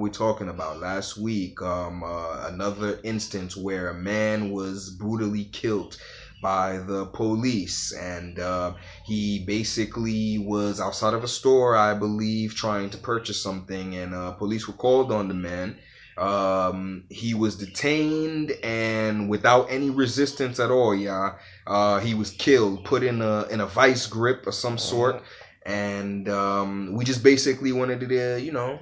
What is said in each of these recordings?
we're talking about. Last week, another instance where a man was brutally killed by the police, and he basically was outside of a store, I believe, trying to purchase something, and police were called on the man. He was detained, and without any resistance at all, he was killed, put in a vice grip of some sort. And we just basically wanted to,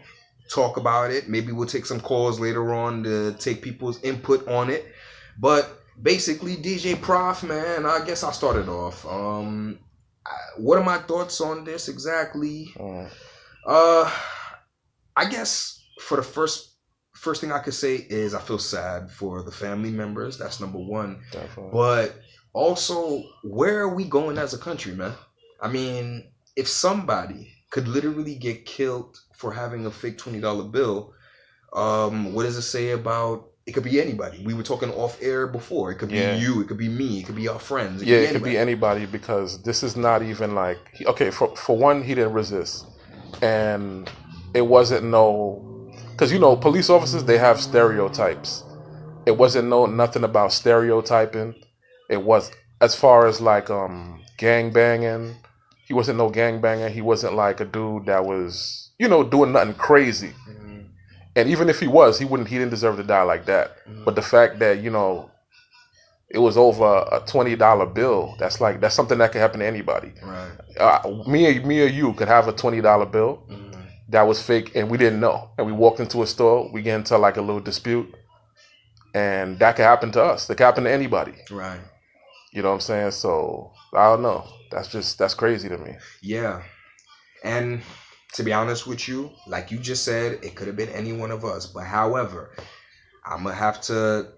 talk about it. Maybe we'll take some calls later on to take people's input on it. But basically, DJ Prof, man, I guess I'll start it off. What are my thoughts on this exactly? I guess for the first thing I could say is I feel sad for the family members. That's number one. Definitely. But also, where are we going as a country, man? I mean, if somebody could literally get killed for having a fake $20 bill, what does it say about? It could be anybody. We were talking off air before. It could be you. It could be me. It could be our friends. It could be anybody, because this is not even like, okay, for one, he didn't resist, and it wasn't because police officers, they have stereotypes. It wasn't nothing about stereotyping. It was, as far as like gang banging. He wasn't no gangbanger. He wasn't like a dude that was, doing nothing crazy. Mm-hmm. And even if he was, he didn't deserve to die like that. Mm-hmm. But the fact that, it was over a $20 bill, that's something that could happen to anybody. Right. Me or you could have a $20 bill that was fake, and we didn't know. And we walked into a store, we get into like a little dispute, and that could happen to us. That could happen to anybody. Right. You know what I'm saying? So I don't know. That's crazy to me. Yeah. And to be honest with you, like you just said, it could have been any one of us. But however, I'm going to have to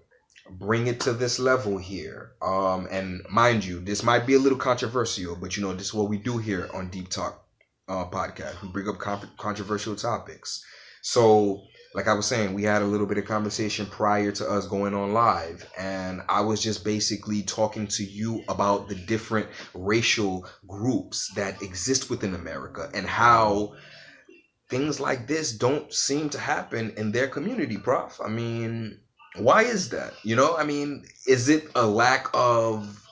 bring it to this level here. And mind you, this might be a little controversial, but this is what we do here on Deep Talk podcast. We bring up controversial topics. So, like I was saying, we had a little bit of conversation prior to us going on live, and I was just basically talking to you about the different racial groups that exist within America and how things like this don't seem to happen in their community, Prof. I mean, why is that? Is it a lack of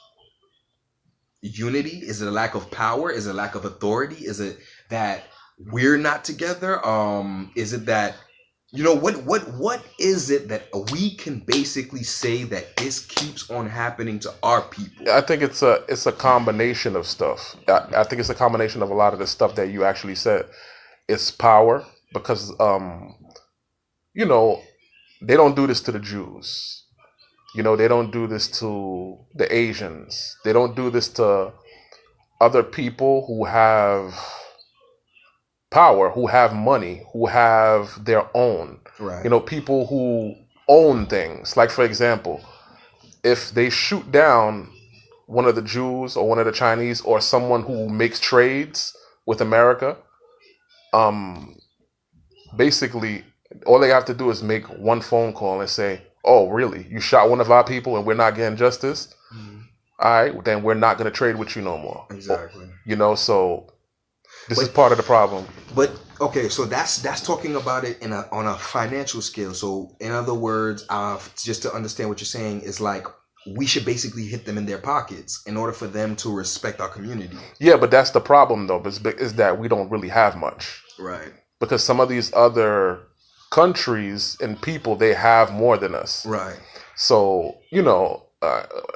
unity? Is it a lack of power? Is it a lack of authority? Is it that we're not together? Is it that what is it that we can basically say that this keeps on happening to our people? I think it's a combination of stuff. I think it's a combination of a lot of the stuff that you actually said. It's power, because they don't do this to the Jews. They don't do this to the Asians. They don't do this to other people who have power, who have money, who have their own. Right. People who own things. Like, for example, if they shoot down one of the Jews or one of the Chinese or someone who makes trades with America, basically all they have to do is make one phone call and say, "Oh, really? You shot one of our people and we're not getting justice? Mm-hmm. All right, then we're not going to trade with you no more." Exactly. So this is part of the problem. But okay, so that's talking about it on a financial scale. So in other words, just to understand what you're saying, is like we should basically hit them in their pockets in order for them to respect our community. Yeah, but that's the problem though, is that we don't really have much. Right. Because some of these other countries and people, they have more than us. Right. So,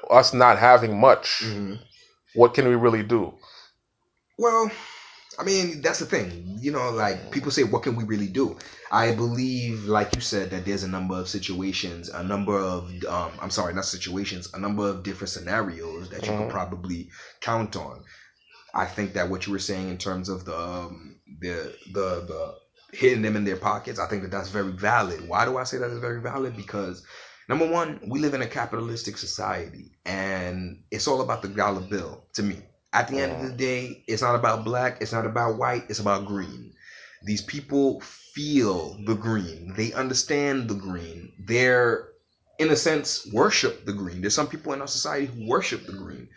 us not having much, what can we really do? Well, I mean, that's the thing. Like people say, what can we really do? I believe, like you said, that there's a number of situations, a number of, a number of different scenarios that you could probably count on. I think that what you were saying in terms of the hitting them in their pockets, I think that that's very valid. Why do I say that is very valid? Because number one, we live in a capitalistic society, and it's all about the dollar bill to me. At the end of the day, it's not about black, it's not about white, it's about green. These people feel the green. They understand the green. They're, in a sense, worship the green. There's some people in our society who worship the green.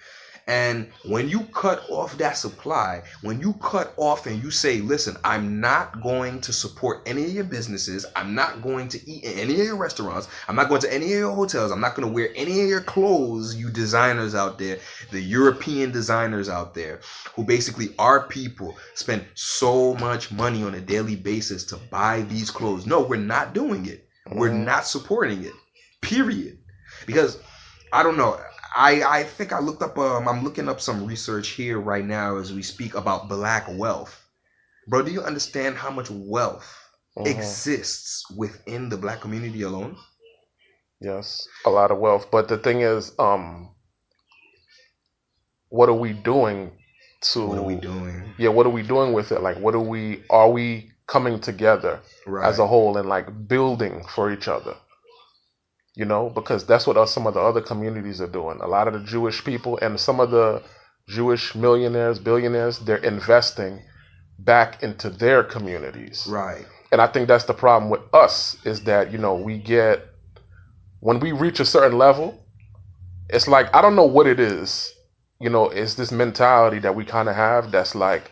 And when you cut off that supply, when you cut off and you say, listen, I'm not going to support any of your businesses, I'm not going to eat in any of your restaurants, I'm not going to any of your hotels, I'm not going to wear any of your clothes, you designers out there, the European designers out there, who basically our people spend so much money on a daily basis to buy these clothes. No, we're not doing it. We're not supporting it. Period. Because I don't know. I think I looked up. I'm looking up some research here right now as we speak about black wealth. Bro, do you understand how much wealth exists within the black community alone? Yes, a lot of wealth. But the thing is, what are we doing to? What are we doing? Yeah, what are we doing with it? Like, are we coming together as a whole and like building for each other? You know, because that's what some of the other communities are doing. A lot of the Jewish people and some of the Jewish millionaires, billionaires, they're investing back into their communities. Right. And I think that's the problem with us is that, you know, when we reach a certain level, it's like, I don't know what it is. You know, it's this mentality that we kind of have that's like,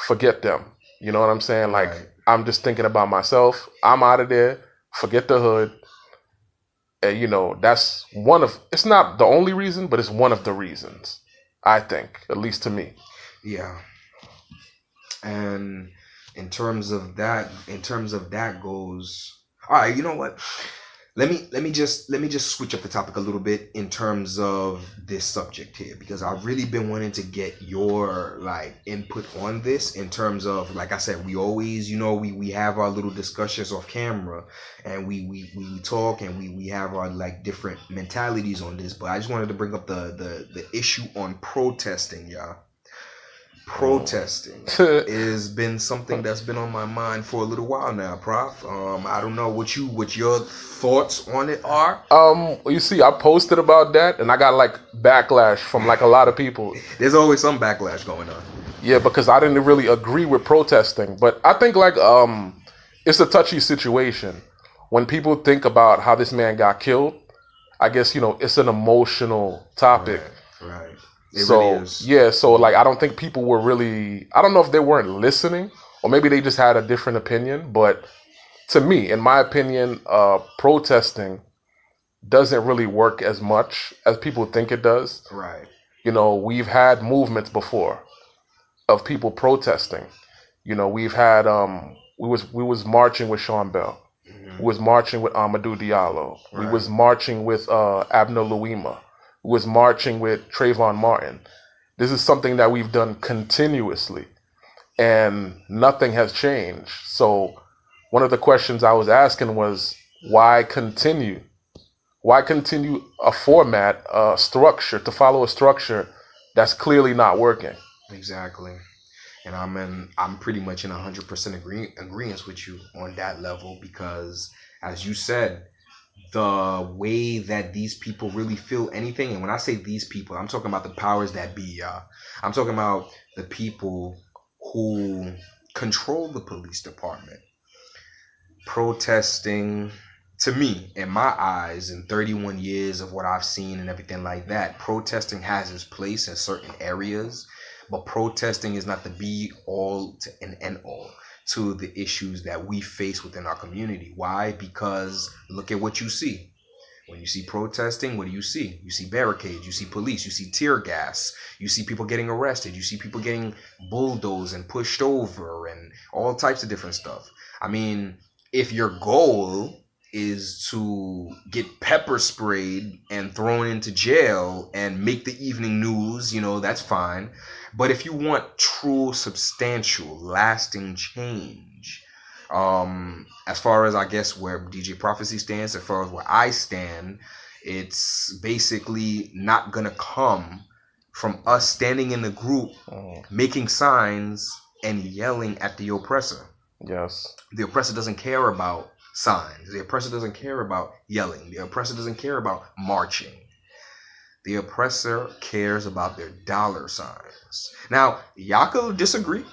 forget them. You know what I'm saying? Like, I'm just thinking about myself. I'm out of there. Forget the hood. And, you know, that's it's not the only reason, but it's one of the reasons, I think, at least to me. Yeah. And in terms of that goes, all right, you know what? Let me just switch up the topic a little bit in terms of this subject here, because I've really been wanting to get your like input on this in terms of, like I said, we always, you know, we have our little discussions off camera and we talk and we have our like different mentalities on this, but I just wanted to bring up the issue on protesting, y'all. Protesting has been something that's been on my mind for a little while now, Prof. I don't know what your thoughts on it are. You see, I posted about that and I got like backlash from like a lot of people. There's always some backlash going on. Yeah, because I didn't really agree with protesting, but I think like it's a touchy situation when people think about how this man got killed. I guess, you know, it's an emotional topic. Right. So like I don't think people were really, I don't know if they weren't listening or maybe they just had a different opinion, but to me, in my opinion, protesting doesn't really work as much as people think it does. Right. You know, we've had movements before of people protesting. You know, we've had we was marching with Sean Bell. We was marching with Amadou Diallo. We was marching with Abner Louima. Was marching with Trayvon Martin. This is something that we've done continuously and nothing has changed. So one of the questions I was asking was, why continue a format, a structure, to follow a structure that's clearly not working? Exactly. And I'm pretty much in 100% agreement with you on that level, because as you said, the way that these people really feel anything, and when I say these people, I'm talking about the powers that be, y'all. I'm talking about the people who control the police department. Protesting, to me, in my eyes, in 31 years of what I've seen and everything like that, protesting has its place in certain areas, but protesting is not the be all and end all to the issues that we face within our community. Why? Because look at what you see. When you see protesting, what do? You see barricades, you see police, you see tear gas, you see people getting arrested, you see people getting bulldozed and pushed over and all types of different stuff. I mean, if your goal is to get pepper sprayed and thrown into jail and make the evening news, you know, that's fine. But if you want true, substantial, lasting change, as far as I guess where DJ Prophecy stands, as far as where I stand, it's basically not gonna come from us standing in the group, making signs and yelling at the oppressor. Yes. The oppressor doesn't care about signs. The oppressor doesn't care about yelling. The oppressor doesn't care about marching. The oppressor cares about their dollar signs. Now, y'all could disagree.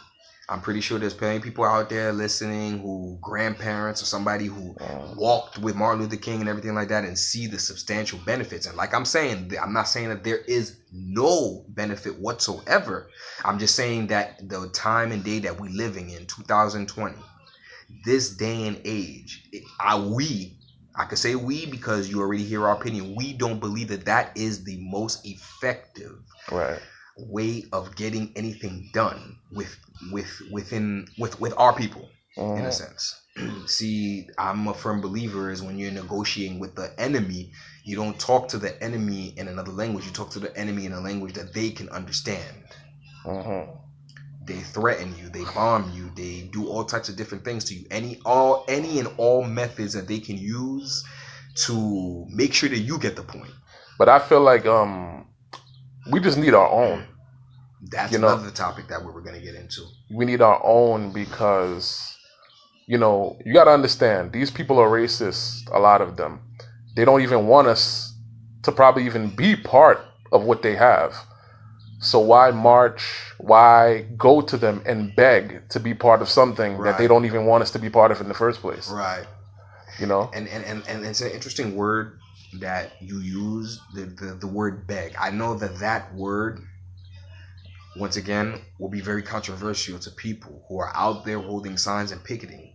I'm pretty sure there's plenty of people out there listening who grandparents or somebody who walked with Martin Luther King and everything like that and see the substantial benefits. And like I'm saying, I'm not saying that there is no benefit whatsoever. I'm just saying that the time and day that we're living in, 2020, this day and age, I could say we because you already hear our opinion. We don't believe that that is the most effective way of getting anything done with our people, in a sense. See, I'm a firm believer is when you're negotiating with the enemy, you don't talk to the enemy in another language. You talk to the enemy in a language that they can understand. They threaten you, they bomb you, they do all types of different things to you. Any and all methods that they can use to make sure that you get the point. But I feel like we just need our own. That's another topic that we're going to get into. We need our own because, you got to understand, these people are racist, a lot of them. They don't even want us to probably even be part of what they have. So why march? Why go to them and beg to be part of something that they don't even want us to be part of in the first place? Right. And it's an interesting word that you use, the word beg. I know that word, once again, will be very controversial to people who are out there holding signs and picketing.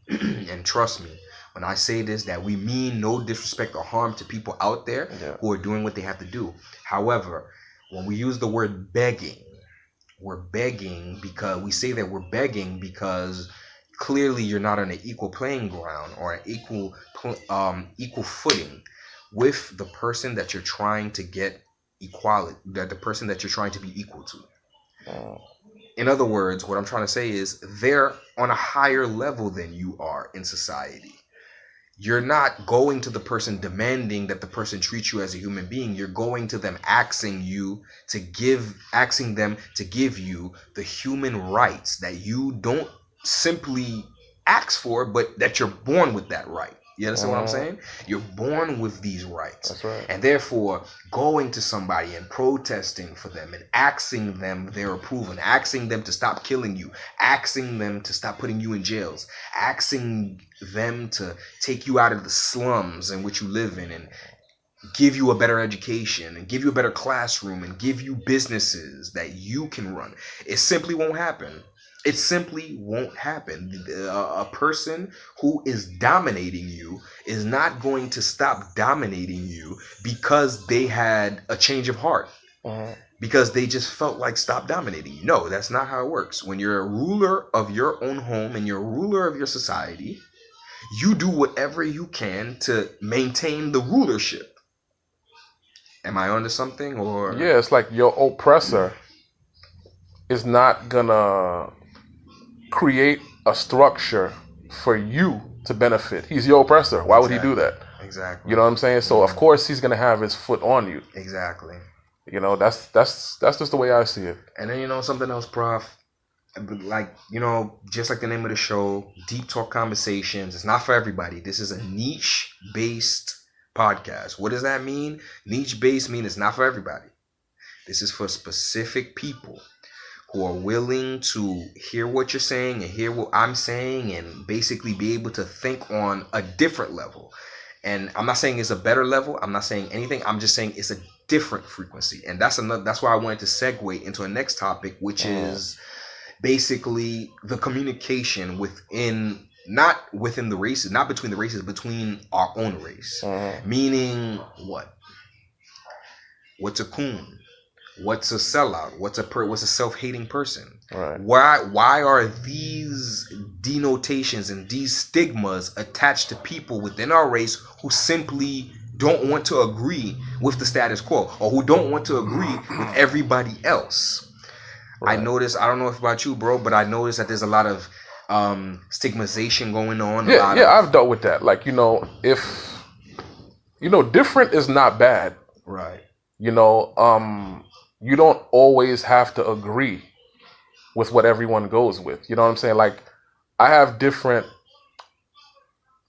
And trust me, when I say this, that we mean no disrespect or harm to people out there who are doing what they have to do. However, when we use the word begging, we're begging because we say that we're begging because clearly you're not on an equal playing ground or an equal footing with the person that you're trying to get equality, that the person that you're trying to be equal to. In other words, what I'm trying to say is they're on a higher level than you are in society. You're not going to the person demanding that the person treat you as a human being. You're going to them asking them to give you the human rights that you don't simply ask for, but that you're born with that right. You understand what I'm saying? You're born with these rights. That's right. And therefore, going to somebody and protesting for them and asking them their approval, and asking them to stop killing you, asking them to stop putting you in jails, asking them to take you out of the slums in which you live in and give you a better education and give you a better classroom and give you businesses that you can run. It simply won't happen. It simply won't happen. A person who is dominating you is not going to stop dominating you because they had a change of heart. Because they just felt like stop dominating you. No, that's not how it works. When you're a ruler of your own home and you're a ruler of your society, you do whatever you can to maintain the rulership. Am I onto something? Or yeah, it's like your oppressor is not gonna create a structure for you to benefit. He's your oppressor. Why would he do that? Exactly. You know what I'm saying? So of course he's gonna have his foot on you. Exactly. That's just the way I see it. And then something else, Prof. Like just like the name of the show, Deep Talk Conversations. It's not for everybody. This is a niche-based podcast. What does that mean? Niche-based means it's not for everybody. This is for specific people who are willing to hear what you're saying and hear what I'm saying and basically be able to think on a different level. And I'm not saying it's a better level. I'm not saying anything. I'm just saying it's a different frequency. And that's why I wanted to segue into a next topic, which is basically the communication not within the races, not between the races, between our own race. Meaning what? What's a coon? What's a sellout? What's a self-hating person? Right. Why are these denotations and these stigmas attached to people within our race who simply don't want to agree with the status quo or who don't want to agree with everybody else? Right. I notice, I don't know if about you, bro, but I notice that there's a lot of stigmatization going on. I've dealt with that. Like, if different is not bad. Right. You don't always have to agree with what everyone goes with. You know what I'm saying? Like, I have different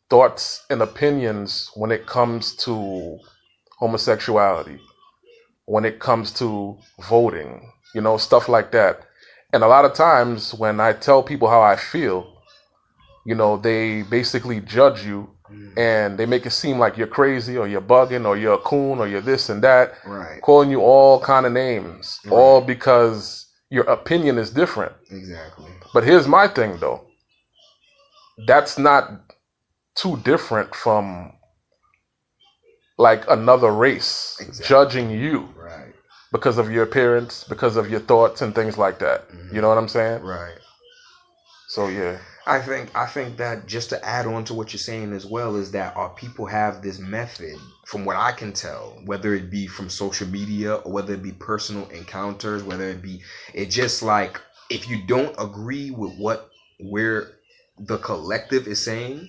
thoughts and opinions when it comes to homosexuality, when it comes to voting, stuff like that. And a lot of times when I tell people how I feel, they basically judge you and they make it seem like you're crazy or you're bugging or you're a coon or you're this and that, Right. calling you all kind of names, all because your opinion is different. Exactly. But here's my thing though. That's not too different from like another race judging you because of your appearance, because of your thoughts and things like that. You know what I'm saying? Right. So yeah. I think that just to add on to what you're saying as well is that our people have this method, from what I can tell, whether it be from social media or whether it be personal encounters, whether it be, it just like, if you don't agree with what the collective is saying,